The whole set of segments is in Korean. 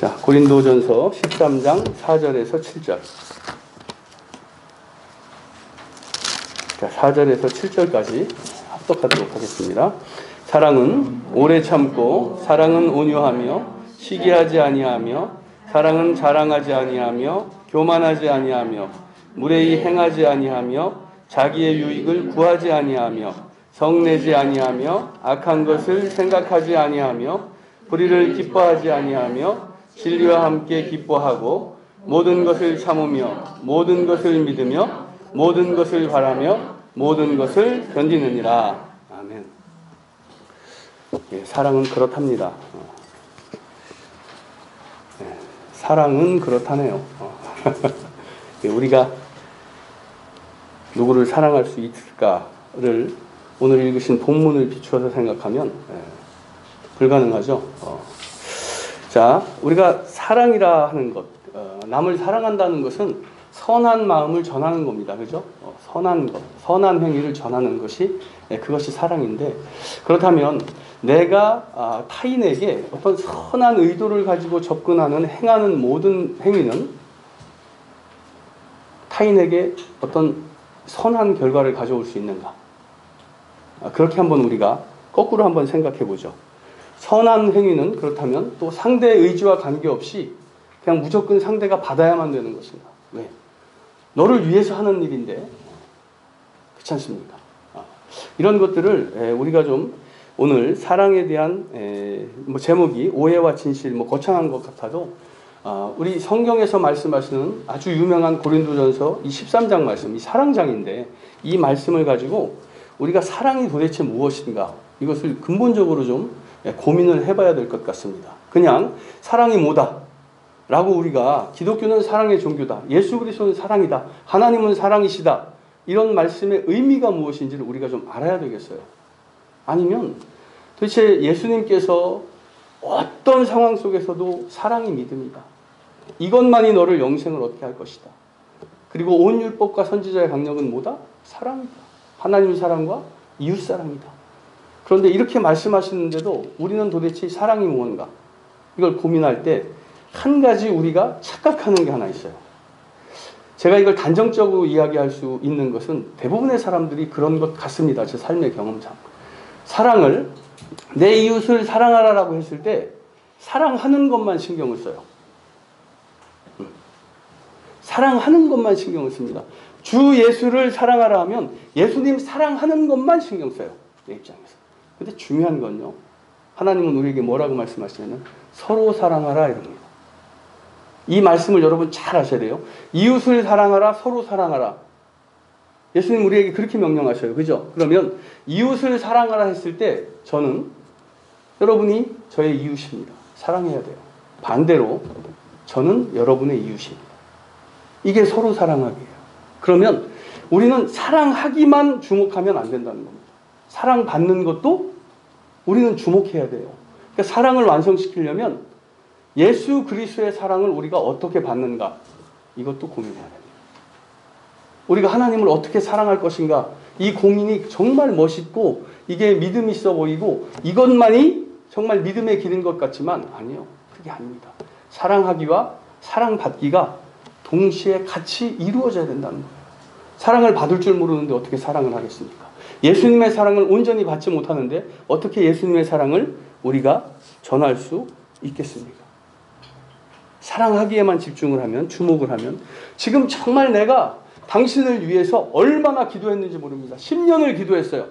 자, 고린도전서 13장 4절에서 7절. 자, 4절에서 7절까지 합독하도록 하겠습니다. 사랑은 오래 참고, 사랑은 온유하며, 시기하지 아니하며, 사랑은 자랑하지 아니하며, 교만하지 아니하며, 무례히 행하지 아니하며, 자기의 유익을 구하지 아니하며, 성내지 아니하며, 악한 것을 생각하지 아니하며, 불의를 기뻐하지 아니하며, 진리와 함께 기뻐하고, 모든 것을 참으며, 모든 것을 믿으며, 모든 것을 바라며, 모든 것을 견디느니라. 아멘. 예, 사랑은 그렇답니다. 사랑은 그렇다네요. 우리가 누구를 사랑할 수 있을까를 오늘 읽으신 본문을 비추어서 생각하면 불가능하죠. 자, 우리가 사랑이라 하는 것, 남을 사랑한다는 것은 선한 마음을 전하는 겁니다. 그죠? 선한 것, 선한 행위를 전하는 것이 그것이 사랑인데, 그렇다면 내가 타인에게 어떤 선한 의도를 가지고 접근하는 행하는 모든 행위는 타인에게 어떤 선한 결과를 가져올 수 있는가? 그렇게 한번 우리가 거꾸로 한번 생각해 보죠. 선한 행위는 그렇다면 또 상대의 의지와 관계없이 그냥 무조건 상대가 받아야만 되는 것인가? 왜? 너를 위해서 하는 일인데, 그렇지 않습니까? 이런 것들을 우리가 좀 오늘 사랑에 대한 제목이 오해와 진실, 거창한 것 같아도 우리 성경에서 말씀하시는 아주 유명한 고린도전서 이 13장 말씀, 이 사랑장인데 이 말씀을 가지고 우리가 사랑이 도대체 무엇인가, 이것을 근본적으로 좀 고민을 해봐야 될 것 같습니다. 그냥 사랑이 뭐다 라고 우리가 기독교는 사랑의 종교다, 예수 그리스도는 사랑이다, 하나님은 사랑이시다, 이런 말씀의 의미가 무엇인지를 우리가 좀 알아야 되겠어요. 아니면 도대체 예수님께서 어떤 상황 속에서도 사랑이 믿음이다, 이것만이 너를 영생을 얻게 할 것이다, 그리고 온 율법과 선지자의 강력은 뭐다? 사랑이다, 하나님 사랑과 이웃 사랑이다. 그런데 이렇게 말씀하시는데도 우리는 도대체 사랑이 뭔가, 이걸 고민할 때 한 가지 우리가 착각하는 게 하나 있어요. 제가 이걸 단정적으로 이야기할 수 있는 것은 대부분의 사람들이 그런 것 같습니다. 제 삶의 경험상. 사랑을, 내 이웃을 사랑하라라고 했을 때 사랑하는 것만 신경을 써요. 사랑하는 것만 신경을 씁니다. 주 예수를 사랑하라 하면 예수님 사랑하는 것만 신경 써요, 내 입장에서. 근데 중요한 건요, 하나님은 우리에게 뭐라고 말씀하시냐면 서로 사랑하라 이럽니다. 이 말씀을 여러분 잘 아셔야 돼요. 이웃을 사랑하라, 서로 사랑하라. 예수님 우리에게 그렇게 명령하셔요. 그죠? 그러면 이웃을 사랑하라 했을 때 저는 여러분이 저의 이웃입니다. 사랑해야 돼요. 반대로 저는 여러분의 이웃입니다. 이게 서로 사랑하기예요. 그러면 우리는 사랑하기만 주목하면 안 된다는 겁니다. 사랑받는 것도 우리는 주목해야 돼요. 그러니까 사랑을 완성시키려면 예수 그리스도의 사랑을 우리가 어떻게 받는가, 이것도 고민해야 됩니다. 우리가 하나님을 어떻게 사랑할 것인가, 이 고민이 정말 멋있고 이게 믿음이 있어 보이고 이것만이 정말 믿음의 길인 것 같지만 아니요, 그게 아닙니다. 사랑하기와 사랑받기가 동시에 같이 이루어져야 된다는 거예요. 사랑을 받을 줄 모르는데 어떻게 사랑을 하겠습니까? 예수님의 사랑을 온전히 받지 못하는데 어떻게 예수님의 사랑을 우리가 전할 수 있겠습니까? 사랑하기에만 집중을 하면, 주목을 하면, 지금 정말 내가 당신을 위해서 얼마나 기도했는지 모릅니다. 10년을 기도했어요.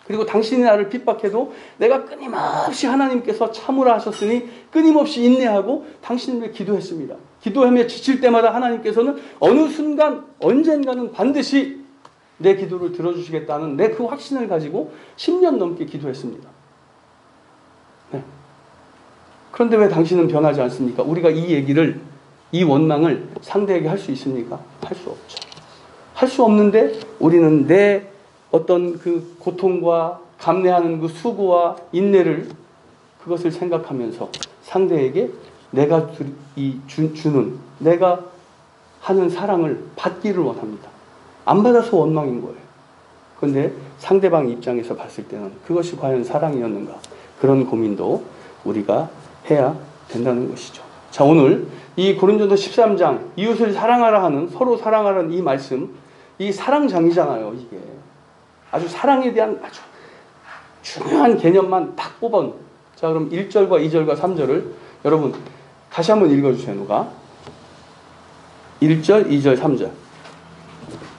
그리고 당신이 나를 핍박해도 내가 끊임없이 하나님께서 참으라 하셨으니 끊임없이 인내하고 당신을 위해 기도했습니다. 기도하며 지칠 때마다 하나님께서는 어느 순간 언젠가는 반드시 내 기도를 들어주시겠다는 내 그 확신을 가지고 10년 넘게 기도했습니다. 네. 그런데 왜 당신은 변하지 않습니까? 우리가 이 얘기를, 이 원망을 상대에게 할 수 있습니까? 할 수 없죠. 할 수 없는데 우리는 내 어떤 그 고통과 감내하는 그 수고와 인내를, 그것을 생각하면서 상대에게 내가 주는, 내가 하는 사랑을 받기를 원합니다. 안 받아서 원망인 거예요. 그런데 상대방 입장에서 봤을 때는 그것이 과연 사랑이었는가, 그런 고민도 우리가 해야 된다는 것이죠. 자, 오늘 이 고린도서 13장 이웃을 사랑하라 하는, 서로 사랑하라는 이 말씀, 이 사랑장이잖아요. 이게 아주 사랑에 대한 아주 중요한 개념만 딱 뽑은. 자, 그럼 1절과 2절과 3절을 여러분 다시 한번 읽어주세요. 누가? 1절, 2절, 3절.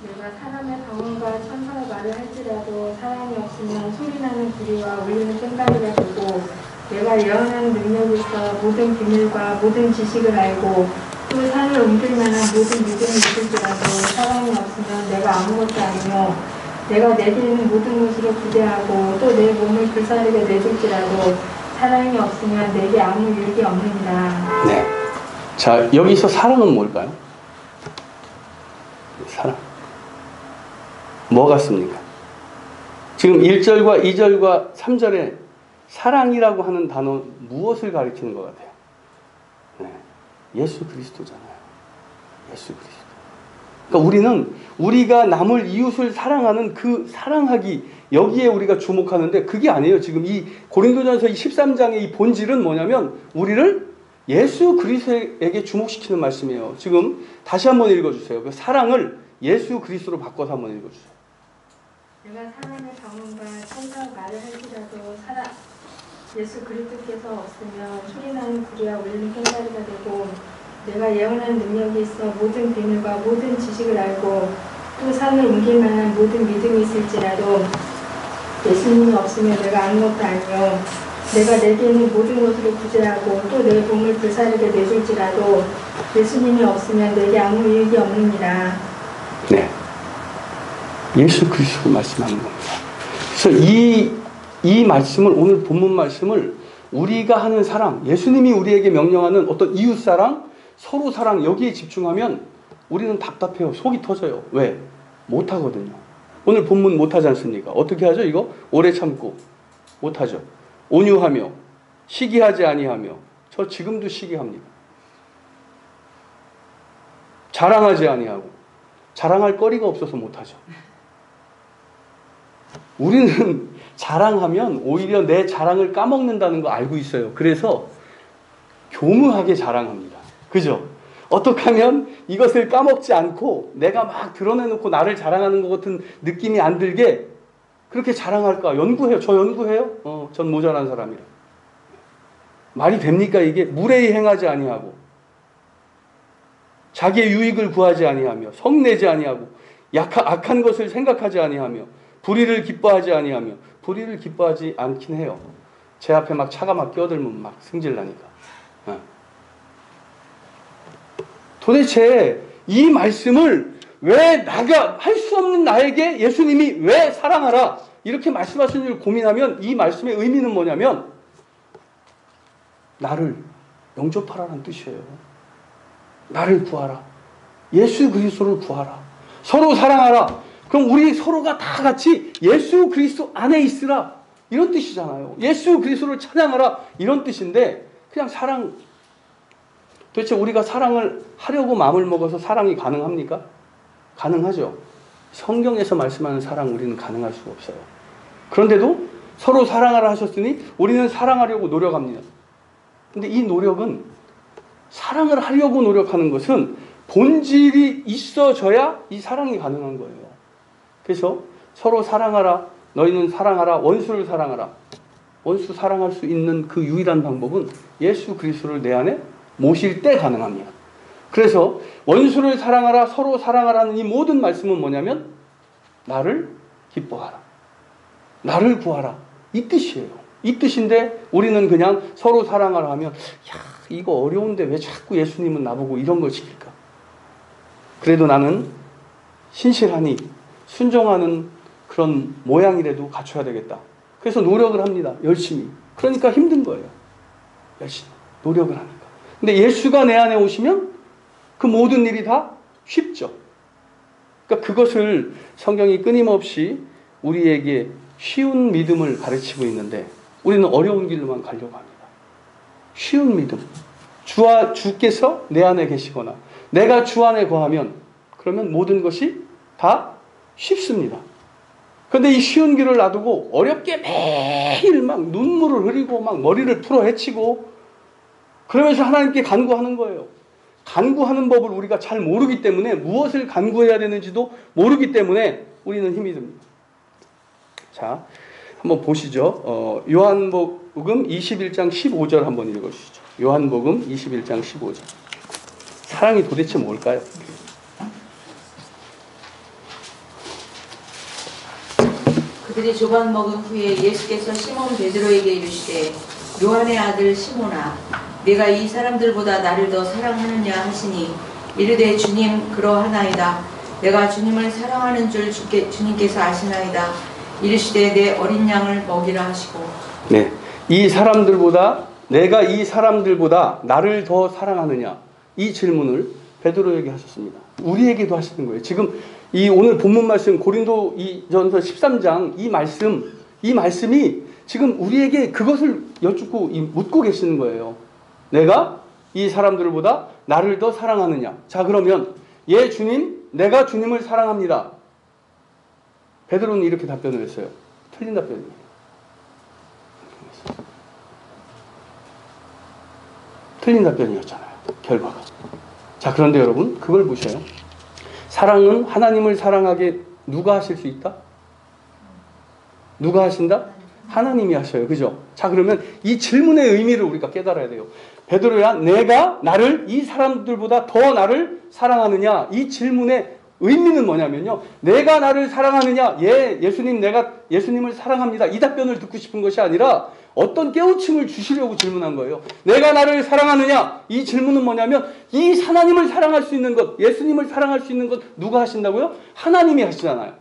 내가 사람의 방언과 천사의 말을 할지라도 사랑이 없으면 소리나는 구리와 울리는 꽹과리가 되고, 내가 예언하는 능력이 있어 모든 비밀과 모든 지식을 알고 또 산을 옮길 만한 모든 믿음이 있을지라도 사랑이 없으면 내가 아무것도 아니요 내가 내게 있는 모든 것으로 구제하고 또 내 몸을 불사르게 내줄지라도 사랑이 없으면 내게 아무 유익이 없느니라. 네. 자, 여기서 사랑은 뭘까요? 사랑. 뭐 같습니까? 지금 1절과 2절과 3절에 사랑이라고 하는 단어 무엇을 가리키는 것 같아요? 네. 예수 그리스도잖아요. 예수 그리스도. 그러니까 우리는 우리가 남을 이웃을 사랑하는 그 사랑하기, 여기에 우리가 주목하는데 그게 아니에요. 지금 이 고린도전서 13장의 이 본질은 뭐냐면 우리를 예수 그리스도에게 주목시키는 말씀이에요. 지금 다시 한번 읽어주세요. 그 사랑을 예수 그리스도로 바꿔서 한번 읽어주세요. 내가 사람의 방언과 천사의 말을 할지라도 예수 그리스도께서 없으면 소리나는 구리와 울리는 꽹과리가 되고, 내가 예언하는 능력이 있어 모든 비밀과 모든 지식을 알고 또 산을 옮길 만한 모든 믿음이 있을지라도 예수님이 없으면 내가 아무것도 아니요 내가 내게 있는 모든 것으로 구제하고 또 내 몸을 불사르게 내줄지라도 예수님이 없으면 내게 아무 유익이 없느니라. 네, 예수 그리스도 말씀하는 겁니다. 그래서 이 말씀을, 오늘 본문 말씀을 우리가 하는 사랑, 예수님이 우리에게 명령하는 어떤 이웃사랑, 서로 사랑, 여기에 집중하면 우리는 답답해요. 속이 터져요. 왜? 못하거든요. 오늘 본문 못하지 않습니까? 어떻게 하죠? 이거 오래 참고 못하죠. 온유하며 시기하지 아니하며. 저 지금도 시기합니다. 자랑하지 아니하고. 자랑할 거리가 없어서 못하죠. 우리는 자랑하면 오히려 내 자랑을 까먹는다는 거 알고 있어요. 그래서 교묘하게 자랑합니다. 그죠? 어떻게 하면 이것을 까먹지 않고 내가 막 드러내놓고 나를 자랑하는 것 같은 느낌이 안 들게 그렇게 자랑할까? 연구해요. 저 연구해요? 전 모자란 사람이라. 말이 됩니까 이게? 무례히 행하지 아니하고 자기의 유익을 구하지 아니하며 성내지 아니하고 악한 것을 생각하지 아니하며 불의를 기뻐하지 아니하며. 불의를 기뻐하지 않긴 해요. 제 앞에 막 차가 막 끼어들면 막 승질나니까. 도대체 이 말씀을 왜 나가 할 수 없는 나에게 예수님이 왜 사랑하라 이렇게 말씀하시는지를 고민하면 이 말씀의 의미는 뭐냐면 나를 영접하라는 뜻이에요. 나를 구하라. 예수 그리스도를 구하라. 서로 사랑하라. 그럼 우리 서로가 다 같이 예수 그리스도 안에 있으라. 이런 뜻이잖아요. 예수 그리스도를 찬양하라. 이런 뜻인데 그냥 사랑. 도대체 우리가 사랑을 하려고 마음을 먹어서 사랑이 가능합니까? 가능하죠. 성경에서 말씀하는 사랑 우리는 가능할 수가 없어요. 그런데도 서로 사랑하라 하셨으니 우리는 사랑하려고 노력합니다. 근데 이 노력은 사랑을 하려고 노력하는 것은 본질이 있어져야 이 사랑이 가능한 거예요. 그래서 서로 사랑하라. 너희는 사랑하라. 원수를 사랑하라. 원수 사랑할 수 있는 그 유일한 방법은 예수 그리스도를 내 안에 모실 때 가능합니다. 그래서 원수를 사랑하라. 서로 사랑하라는 이 모든 말씀은 뭐냐면 나를 기뻐하라. 나를 구하라. 이 뜻이에요. 이 뜻인데 우리는 그냥 서로 사랑하라 하면 야 이거 어려운데 왜 자꾸 예수님은 나보고 이런 걸 시킬까? 그래도 나는 신실하니 순종하는 그런 모양이라도 갖춰야 되겠다. 그래서 노력을 합니다. 열심히. 그러니까 힘든 거예요. 열심히. 노력을 하니까. 근데 예수가 내 안에 오시면 그 모든 일이 다 쉽죠. 그러니까 그것을 성경이 끊임없이 우리에게 쉬운 믿음을 가르치고 있는데 우리는 어려운 길로만 가려고 합니다. 쉬운 믿음. 주께서 내 안에 계시거나 내가 주 안에 거하면 그러면 모든 것이 다 쉽습니다. 그런데 이 쉬운 길을 놔두고 어렵게 매일 막 눈물을 흘리고 막 머리를 풀어 헤치고 그러면서 하나님께 간구하는 거예요. 간구하는 법을 우리가 잘 모르기 때문에, 무엇을 간구해야 되는지도 모르기 때문에 우리는 힘이 듭니다. 자, 한번 보시죠. 요한복음 21장 15절 한번 읽어주시죠. 요한복음 21장 15절. 사랑이 도대체 뭘까요? 그들이 조반 먹은 후에 예수께서 시몬 베드로에게 이르시되 요한의 아들 시몬아 내가 이 사람들보다 나를 더 사랑하느냐 하시니 이르되 주님 그러하나이다. 내가 주님을 사랑하는 줄 주님께서 아시나이다. 이르시되 내 어린 양을 먹이라 하시고. 네, 이 사람들보다, 내가 이 사람들보다 나를 더 사랑하느냐, 이 질문을 베드로에게 하셨습니다. 우리에게도 하시는 거예요. 지금 이 오늘 본문 말씀 고린도전서 13장 이 말씀이 지금 우리에게 그것을 여쭙고 묻고 계시는 거예요. 내가 이 사람들보다 나를 더 사랑하느냐. 자, 그러면 예 주님, 내가 주님을 사랑합니다. 베드로는 이렇게 답변을 했어요. 틀린 답변입니다. 틀린 답변이었잖아요, 결과가. 자, 그런데 여러분, 그걸 보셔요. 사랑은 하나님을 사랑하게 누가 하실 수 있다? 누가 하신다? 하나님이 하셔요. 그죠? 자, 그러면 이 질문의 의미를 우리가 깨달아야 돼요. 베드로야, 내가 나를, 이 사람들보다 더 나를 사랑하느냐? 이 질문의 의미는 뭐냐면요, 내가 나를 사랑하느냐? 예, 예수님, 내가 예수님을 사랑합니다. 이 답변을 듣고 싶은 것이 아니라 어떤 깨우침을 주시려고 질문한 거예요. 내가 나를 사랑하느냐? 이 질문은 뭐냐면, 이 하나님을 사랑할 수 있는 것, 예수님을 사랑할 수 있는 것 누가 하신다고요? 하나님이 하시잖아요.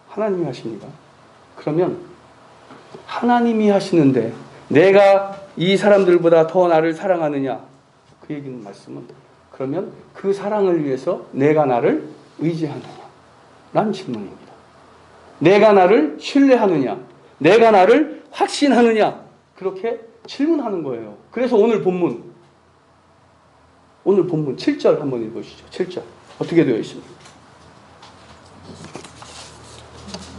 하나님이 하십니다. 그러면 하나님이 하시는데 내가 이 사람들보다 더 나를 사랑하느냐? 그 얘기는 말씀은, 그러면 그 사랑을 위해서 내가 나를 의지하느냐? 라는 질문입니다. 내가 나를 신뢰하느냐? 내가 나를 확신하느냐? 그렇게 질문하는 거예요. 그래서 오늘 본문 7절 한번 읽어주시죠. 7절 어떻게 되어 있습니까?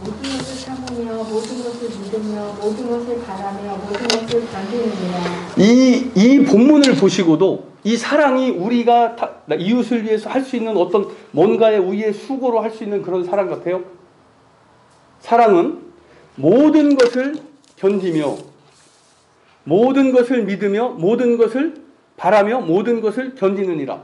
모든 것을 참으며 모든 것을 믿으며 모든 것을 바라며 모든 것을 견디느니라. 이 본문을 보시고도 이 사랑이 우리가 이웃을 위해서 할 수 있는 어떤 뭔가의 우리의 수고로 할 수 있는 그런 사랑 같아요? 사랑은 모든 것을 견디며 모든 것을 믿으며 모든 것을 바라며 모든 것을 견디느니라.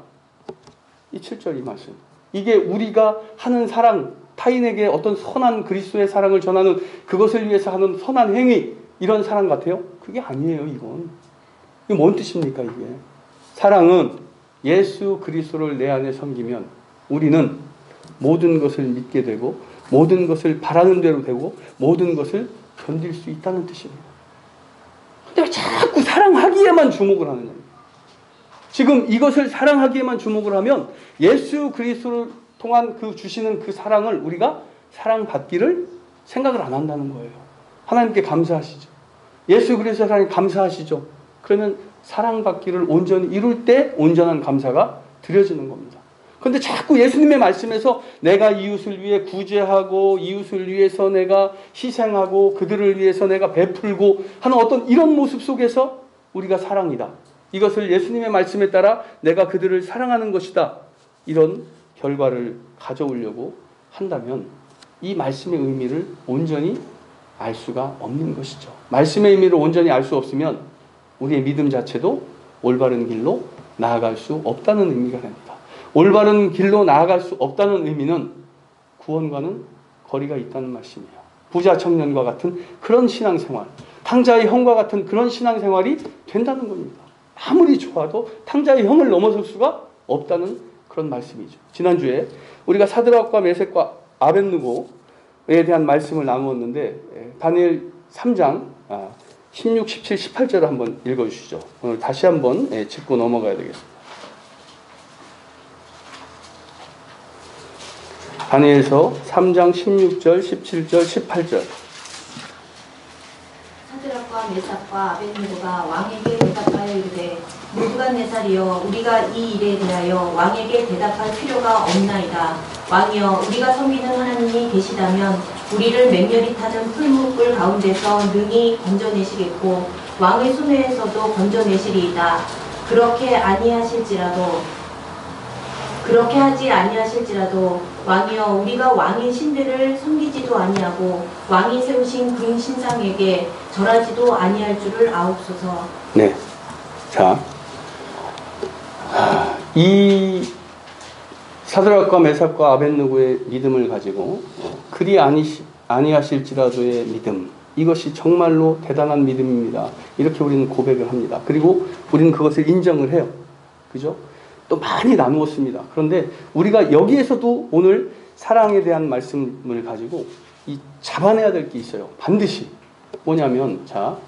이 7절 이 말씀. 이게 우리가 하는 사랑, 타인에게 어떤 선한 그리스도의 사랑을 전하는 그것을 위해서 하는 선한 행위, 이런 사랑 같아요? 그게 아니에요. 이건. 이게 뭔 뜻입니까? 이게. 사랑은 예수 그리스도를 내 안에 섬기면 우리는 모든 것을 믿게 되고 모든 것을 바라는 대로 되고 모든 것을 견딜 수 있다는 뜻입니다. 근데 왜 자꾸 사랑하기에만 주목을 하느냐. 지금 이것을 사랑하기에만 주목을 하면 예수 그리스도를 통한 그 주시는 그 사랑을 우리가 사랑받기를 생각을 안 한다는 거예요. 하나님께 감사하시죠. 예수 그리스도 사랑에 감사하시죠. 그러면 사랑받기를 온전히 이룰 때 온전한 감사가 드려지는 겁니다. 그런데 자꾸 예수님의 말씀에서 내가 이웃을 위해 구제하고 이웃을 위해서 내가 희생하고 그들을 위해서 내가 베풀고 하는 어떤 이런 모습 속에서 우리가 사랑이다, 이것을 예수님의 말씀에 따라 내가 그들을 사랑하는 것이다, 이런 결과를 가져오려고 한다면 이 말씀의 의미를 온전히 알 수가 없는 것이죠. 말씀의 의미를 온전히 알 수 없으면 우리의 믿음 자체도 올바른 길로 나아갈 수 없다는 의미가 됩니다. 올바른 길로 나아갈 수 없다는 의미는 구원과는 거리가 있다는 말씀이에요. 부자 청년과 같은 그런 신앙생활, 탕자의 형과 같은 그런 신앙생활이 된다는 겁니다. 아무리 좋아도 탕자의 형을 넘어설 수가 없다는 그런 말씀이죠. 지난주에 우리가 사드락과 메섹과 아벳느고에 대한 말씀을 나누었는데 다니엘 3장 16, 17, 18절을 한번 읽어주시죠. 오늘 다시 한번 짚고 넘어가야 되겠습니다. 다니엘서 3장 16절, 17절, 18절. 사드락과 메삭과 아벳느고가 왕에게 대답하여 이르되 느부갓네살이여, 우리가 이 일에 대하여 왕에게 대답할 필요가 없나이다. 왕이여, 우리가 섬기는 하나님이 계시다면 우리를 맹렬히 타는 풀무불 가운데서 능히 건져내시겠고 왕의 손에서도 건져내시리이다. 그렇게 하지 아니하실지라도 왕이여 우리가 왕의 신들을 섬기지도 아니하고 왕이 세우신 금 신상에게 절하지도 아니할 줄을 아옵소서. 네. 자, 이 사드락과 메삭과 아벳느고의 믿음을 가지고 그리 아니하실지라도의 믿음, 이것이 정말로 대단한 믿음입니다. 이렇게 우리는 고백을 합니다. 그리고 우리는 그것을 인정을 해요. 그죠? 또 많이 나누었습니다. 그런데 우리가 여기에서도 오늘 사랑에 대한 말씀을 가지고 잡아내야 될 게 있어요. 반드시. 뭐냐면, 자,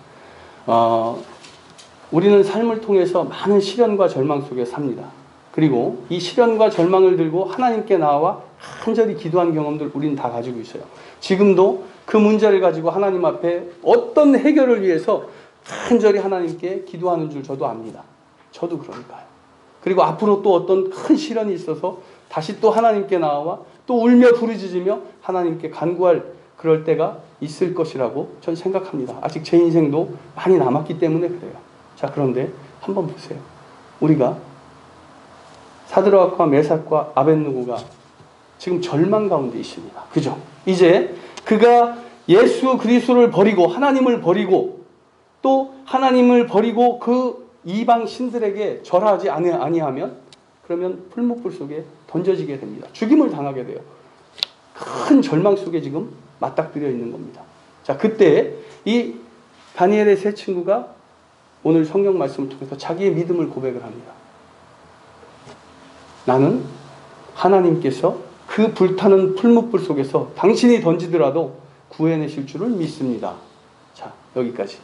우리는 삶을 통해서 많은 시련과 절망 속에 삽니다. 그리고 이 시련과 절망을 들고 하나님께 나와 간절히 기도한 경험들 우리는 다 가지고 있어요. 지금도 그 문제를 가지고 하나님 앞에 어떤 해결을 위해서 간절히 하나님께 기도하는 줄 저도 압니다. 저도 그러니까요. 그리고 앞으로 또 어떤 큰 시련이 있어서 다시 또 하나님께 나와 또 울며 부르짖으며 하나님께 간구할 그럴 때가 있을 것이라고 전 생각합니다. 아직 제 인생도 많이 남았기 때문에 그래요. 자, 그런데 한번 보세요. 우리가 사드락과 메삭과 아벳느고가 지금 절망 가운데 있습니다. 그죠? 이제 그가 예수 그리스도를 버리고 하나님을 버리고 또 하나님을 버리고 그 이방 신들에게 절하지 아니하면 그러면 풀목불 속에 던져지게 됩니다. 죽임을 당하게 돼요. 큰 절망 속에 지금 맞닥뜨려 있는 겁니다. 자, 그때 이 다니엘의 세 친구가 오늘 성경 말씀을 통해서 자기의 믿음을 고백을 합니다. 나는 하나님께서 그 불타는 풀목불 속에서 당신이 던지더라도 구해내실 줄을 믿습니다. 자, 여기까지.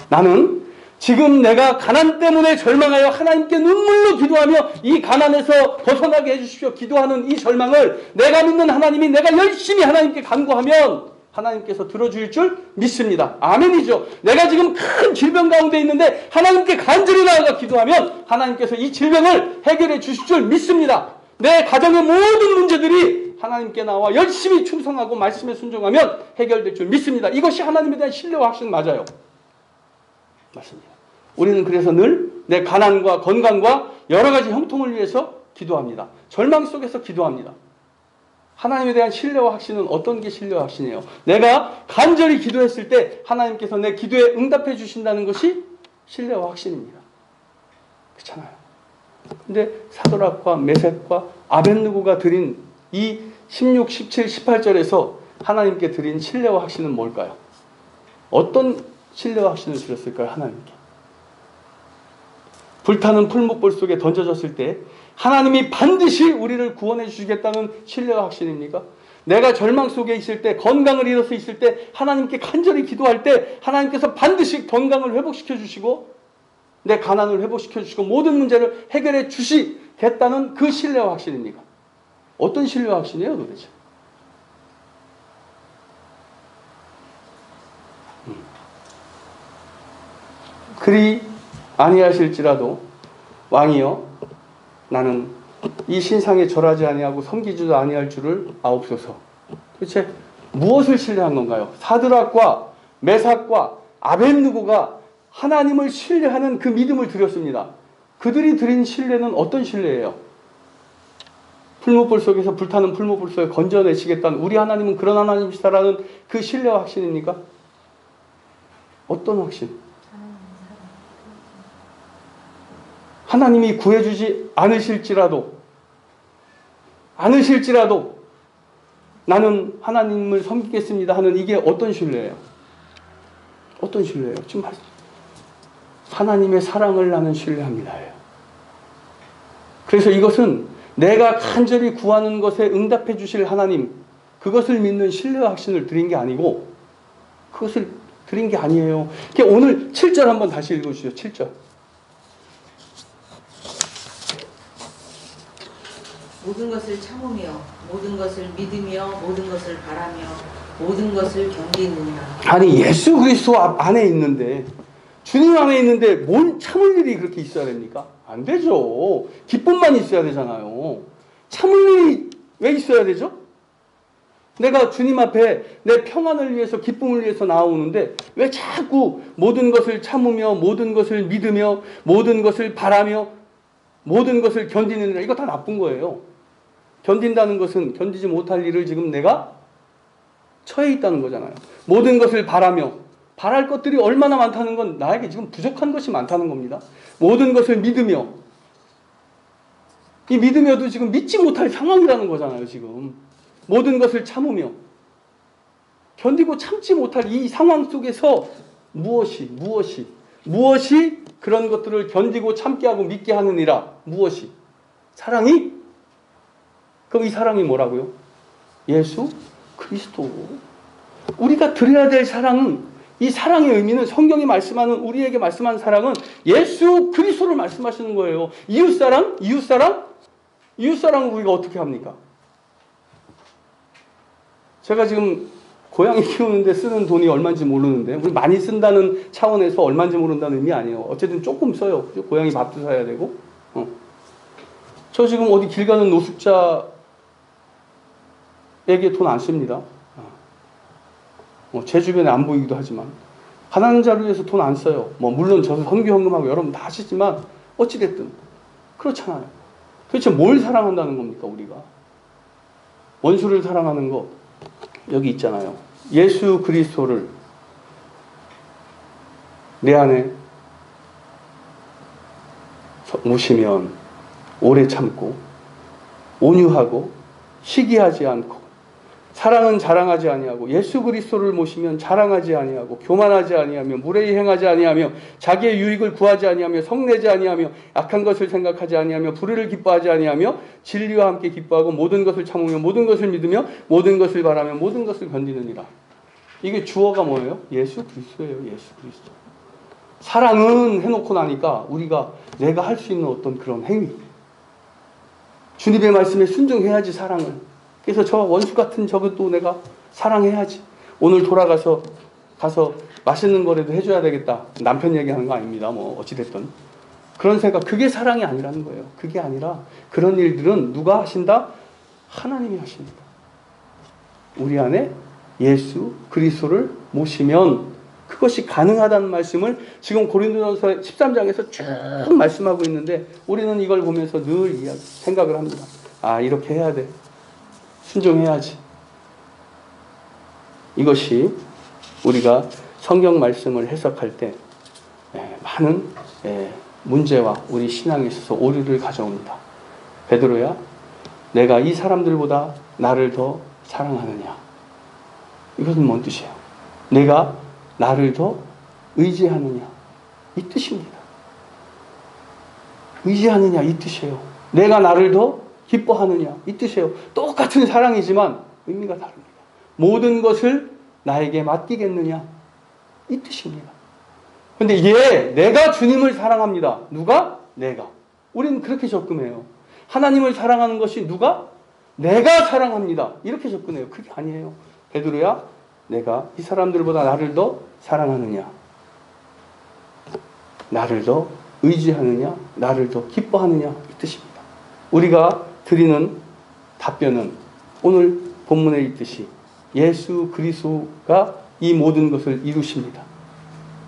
나는 지금 내가 가난 때문에 절망하여 하나님께 눈물로 기도하며 이 가난에서 벗어나게 해주십시오 기도하는 이 절망을 내가 믿는 하나님이 내가 열심히 하나님께 간구하면 하나님께서 들어주실 줄 믿습니다. 아멘이죠. 내가 지금 큰 질병 가운데 있는데 하나님께 간절히 나아가 기도하면 하나님께서 이 질병을 해결해 주실 줄 믿습니다. 내 가정의 모든 문제들이 하나님께 나와 열심히 충성하고 말씀에 순종하면 해결될 줄 믿습니다. 이것이 하나님에 대한 신뢰와 확신 맞아요. 맞습니다. 우리는 그래서 늘 내 가난과 건강과 여러 가지 형통을 위해서 기도합니다. 절망 속에서 기도합니다. 하나님에 대한 신뢰와 확신은 어떤 게 신뢰와 확신이에요? 내가 간절히 기도했을 때 하나님께서 내 기도에 응답해 주신다는 것이 신뢰와 확신입니다. 그렇잖아요. 근데 사드락과 메섹과 아벳느고가 드린 이 16, 17, 18절에서 하나님께 드린 신뢰와 확신은 뭘까요? 어떤 신뢰와 확신을 드렸을까요? 하나님께. 불타는 풀목불 속에 던져졌을 때 하나님이 반드시 우리를 구원해 주시겠다는 신뢰와 확신입니까? 내가 절망 속에 있을 때, 건강을 잃어서 있을 때, 하나님께 간절히 기도할 때 하나님께서 반드시 건강을 회복시켜 주시고 내 가난을 회복시켜 주시고 모든 문제를 해결해 주시겠다는 그 신뢰와 확신입니까? 어떤 신뢰와 확신이에요 도대체? 그리 아니하실지라도 왕이여 나는 이 신상에 절하지 아니하고 섬기지도 아니할 줄을 아옵소서. 도대체 무엇을 신뢰한 건가요? 사드락과 메삭과 아벳느고가 하나님을 신뢰하는 그 믿음을 드렸습니다. 그들이 드린 신뢰는 어떤 신뢰예요? 풀목불 속에서 불타는 풀목불 속에 건져내시겠다는 우리 하나님은 그런 하나님이시다라는 그 신뢰와 확신입니까? 어떤 확신? 하나님이 구해주지 않으실지라도 나는 하나님을 섬기겠습니다 하는 이게 어떤 신뢰예요? 어떤 신뢰예요? 지금 하나님의 사랑을 나는 신뢰합니다. 그래서 이것은 내가 간절히 구하는 것에 응답해 주실 하나님, 그것을 믿는 신뢰와 확신을 드린 게 아니고 그것을 드린 게 아니에요. 오늘 7절 한번 다시 읽어주시죠. 7절. 모든 것을 참으며 모든 것을 믿으며 모든 것을 바라며 모든 것을 견디느니라. 아니 예수 그리스도 안에 있는데 주님 안에 있는데 뭘 참을 일이 그렇게 있어야 됩니까? 안 되죠. 기쁨만 있어야 되잖아요. 참을 일이 왜 있어야 되죠? 내가 주님 앞에 내 평안을 위해서 기쁨을 위해서 나오는데 왜 자꾸 모든 것을 참으며 모든 것을 믿으며 모든 것을 바라며 모든 것을 견디느냐. 이거 다 나쁜 거예요. 견딘다는 것은 견디지 못할 일을 지금 내가 처해 있다는 거잖아요. 모든 것을 바라며 바랄 것들이 얼마나 많다는 건 나에게 지금 부족한 것이 많다는 겁니다. 모든 것을 믿으며 이 믿으며도 지금 믿지 못할 상황이라는 거잖아요. 지금 모든 것을 참으며 견디고 참지 못할 이 상황 속에서 무엇이 그런 것들을 견디고 참게 하고 믿게 하느니라. 무엇이? 사랑이? 그럼 이 사랑이 뭐라고요? 예수 그리스도. 우리가 드려야 될 사랑은, 이 사랑의 의미는 성경이 말씀하는, 우리에게 말씀하는 사랑은 예수 그리스도를 말씀하시는 거예요. 이웃사랑 우리가 어떻게 합니까? 제가 지금 고양이 키우는데 쓰는 돈이 얼마인지 모르는데, 우리 많이 쓴다는 차원에서 얼마인지 모른다는 의미 아니에요. 어쨌든 조금 써요. 고양이 밥도 사야 되고. 저 지금 어디 길 가는 노숙자에게 돈 안 씁니다. 제 주변에 안 보이기도 하지만 가난한 자를 위해서 돈 안 써요. 물론 저 선교 헌금하고 여러분 다 하시지만 어찌됐든 그렇잖아요. 도대체 뭘 사랑한다는 겁니까? 우리가 원수를 사랑하는 것 여기 있잖아요. 예수 그리스도를 내 안에 모시면 오래 참고 온유하고 시기하지 않고 사랑은 자랑하지 아니하고 예수 그리스도를 모시면 자랑하지 아니하고 교만하지 아니하며 무례히 행하지 아니하며 자기의 유익을 구하지 아니하며 성내지 아니하며 악한 것을 생각하지 아니하며 불의를 기뻐하지 아니하며 진리와 함께 기뻐하고 모든 것을 참으며 모든 것을 믿으며 모든 것을 바라며 모든 것을 견디느니라. 이게 주어가 뭐예요? 예수 그리스도예요. 예수 그리스도. 사랑은 해놓고 나니까 우리가 내가 할 수 있는 어떤 그런 행위, 주님의 말씀에 순종해야지. 사랑을, 그래서 저 원수 같은 저것도 내가 사랑해야지. 오늘 돌아가서 맛있는 거라도 해줘야 되겠다. 남편 얘기하는 거 아닙니다. 어찌됐든 그런 생각, 그게 사랑이 아니라는 거예요. 그게 아니라 그런 일들은 누가 하신다? 하나님이 하십니다. 우리 안에 예수 그리스도를 모시면 그것이 가능하다는 말씀을 지금 고린도전서 13장에서 쭉 말씀하고 있는데, 우리는 이걸 보면서 늘 생각을 합니다. 아, 이렇게 해야 돼. 순종해야지. 이것이 우리가 성경 말씀을 해석할 때 많은 문제와 우리 신앙에 있어서 오류를 가져옵니다. 베드로야, 내가 이 사람들보다 나를 더 사랑하느냐. 이것은 뭔 뜻이에요? 내가 나를 더 의지하느냐, 이 뜻입니다. 의지하느냐, 이 뜻이에요. 내가 나를 더 기뻐하느냐, 이 뜻이에요. 똑같은 사랑이지만 의미가 다릅니다. 모든 것을 나에게 맡기겠느냐, 이 뜻입니다. 근데 내가 주님을 사랑합니다. 누가? 내가. 우리는 그렇게 접근해요. 하나님을 사랑하는 것이 누가? 내가 사랑합니다. 이렇게 접근해요. 그게 아니에요. 베드로야, 내가 이 사람들보다 나를 더 사랑하느냐, 나를 더 의지하느냐, 나를 더 기뻐하느냐, 이 뜻입니다. 우리가 드리는 답변은 오늘 본문에 있듯이 예수 그리스도가 이 모든 것을 이루십니다.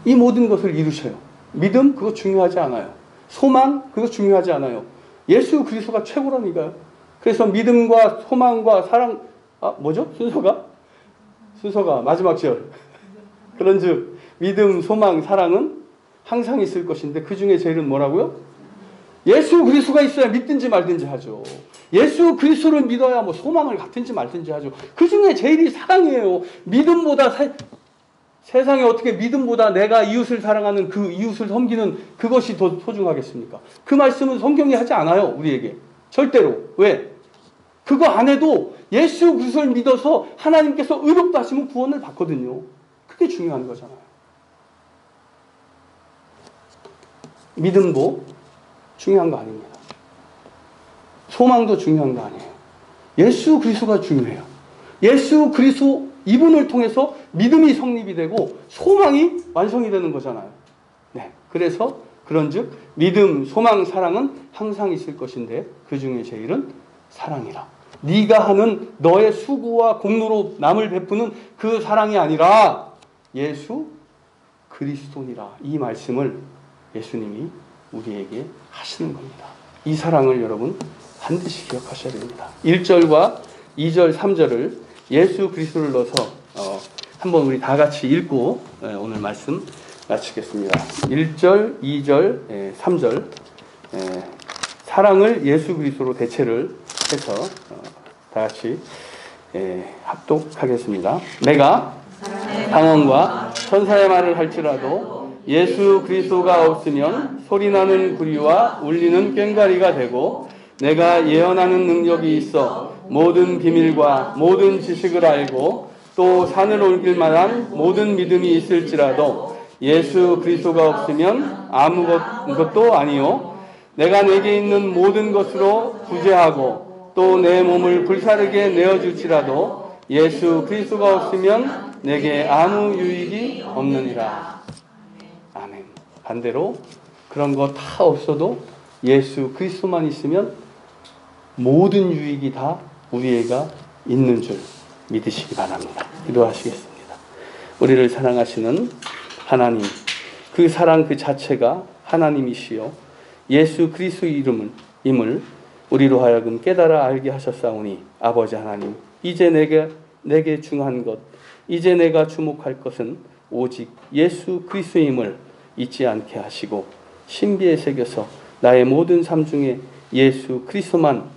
이 모든 것을 이루셔요. 믿음, 그거 중요하지 않아요. 소망, 그거 중요하지 않아요. 예수 그리스도가 최고라니까요. 그래서 믿음과 소망과 사랑, 뭐죠? 순서가 마지막 절. 그런즉 믿음, 소망, 사랑은 항상 있을 것인데 그 중에 제일은 뭐라고요? 예수 그리스도가 있어야 믿든지 말든지 하죠. 예수 그리스도를 믿어야 소망을 갖든지 말든지 하죠. 그 중에 제일이 사랑이에요. 믿음보다 세상에 어떻게 믿음보다 내가 이웃을 사랑하는 그 이웃을 섬기는 그것이 더 소중하겠습니까? 그 말씀은 성경이 하지 않아요. 우리에게. 절대로. 왜? 그거 안 해도 예수 그리스도를 믿어서 하나님께서 의롭다 하시면 구원을 받거든요. 그게 중요한 거잖아요. 믿음도 중요한 거 아닙니다. 소망도 중요한 거 아니에요. 예수 그리스도가 중요해요. 예수 그리스도 이분을 통해서 믿음이 성립이 되고 소망이 완성이 되는 거잖아요. 네. 그래서 그런즉 믿음, 소망, 사랑은 항상 있을 것인데 그 중에 제일은 사랑이라. 네가 하는 너의 수고와 공로로 남을 베푸는 그 사랑이 아니라 예수 그리스도니라. 이 말씀을 예수님이 우리에게 하시는 겁니다. 이 사랑을 여러분 반드시 기억하셔야 됩니다. 1절과 2절, 3절을 예수 그리스도를 넣어서 한번 우리 다 같이 읽고 오늘 말씀 마치겠습니다. 1절, 2절, 3절 사랑을 예수 그리스도로 대체를 해서 다 같이 합독하겠습니다. 내가 방언과 천사의 말을 할지라도 예수 그리스도가 없으면 소리나는 구리와 울리는 꽹과리가 되고 내가 예언하는 능력이 있어 모든 비밀과 모든 지식을 알고 또 산을 옮길 만한 모든 믿음이 있을지라도 예수 그리스도가 없으면 아무것도 아니요 내가 내게 있는 모든 것으로 구제하고 또 내 몸을 불사르게 내어줄지라도 예수 그리스도가 없으면 내게 아무 유익이 없느니라. 아멘. 반대로 그런 거 다 없어도 예수 그리스도만 있으면 모든 유익이 다 우리에게 있는 줄 믿으시기 바랍니다. 기도하시겠습니다. 우리를 사랑하시는 하나님, 그 사랑 그 자체가 하나님이시요 예수 그리스도의 이름을 우리로 하여금 깨달아 알게 하셨사오니 아버지 하나님, 이제 내게 중요한 것, 이제 내가 주목할 것은 오직 예수 그리스도임을 잊지 않게 하시고 신비에 새겨서 나의 모든 삶 중에 예수 그리스도만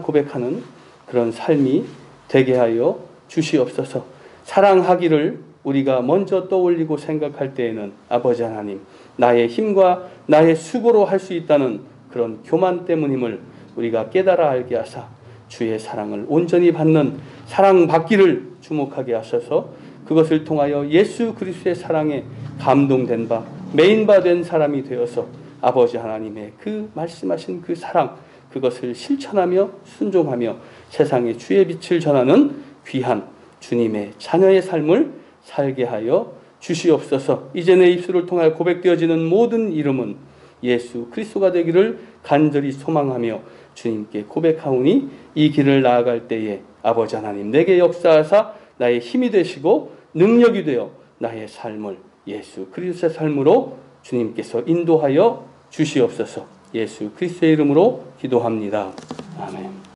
고백하는 그런 삶이 되게 하여 주시옵소서. 사랑하기를 우리가 먼저 떠올리고 생각할 때에는 아버지 하나님, 나의 힘과 나의 수고로 할 수 있다는 그런 교만 때문임을 우리가 깨달아 알게 하사 주의 사랑을 온전히 받는 사랑받기를 주목하게 하셔서 그것을 통하여 예수 그리스도의 사랑에 감동된 바 메인바 된 사람이 되어서 아버지 하나님의 그 말씀하신 그 사랑, 그것을 실천하며 순종하며 세상에 주의 빛을 전하는 귀한 주님의 자녀의 삶을 살게 하여 주시옵소서. 이제 내 입술을 통하여 고백되어지는 모든 이름은 예수 그리스도가 되기를 간절히 소망하며 주님께 고백하오니 이 길을 나아갈 때에 아버지 하나님 내게 역사하사 나의 힘이 되시고 능력이 되어 나의 삶을 예수 그리스도의 삶으로 주님께서 인도하여 주시옵소서. 예수 그리스도의 이름으로 기도합니다. 아멘.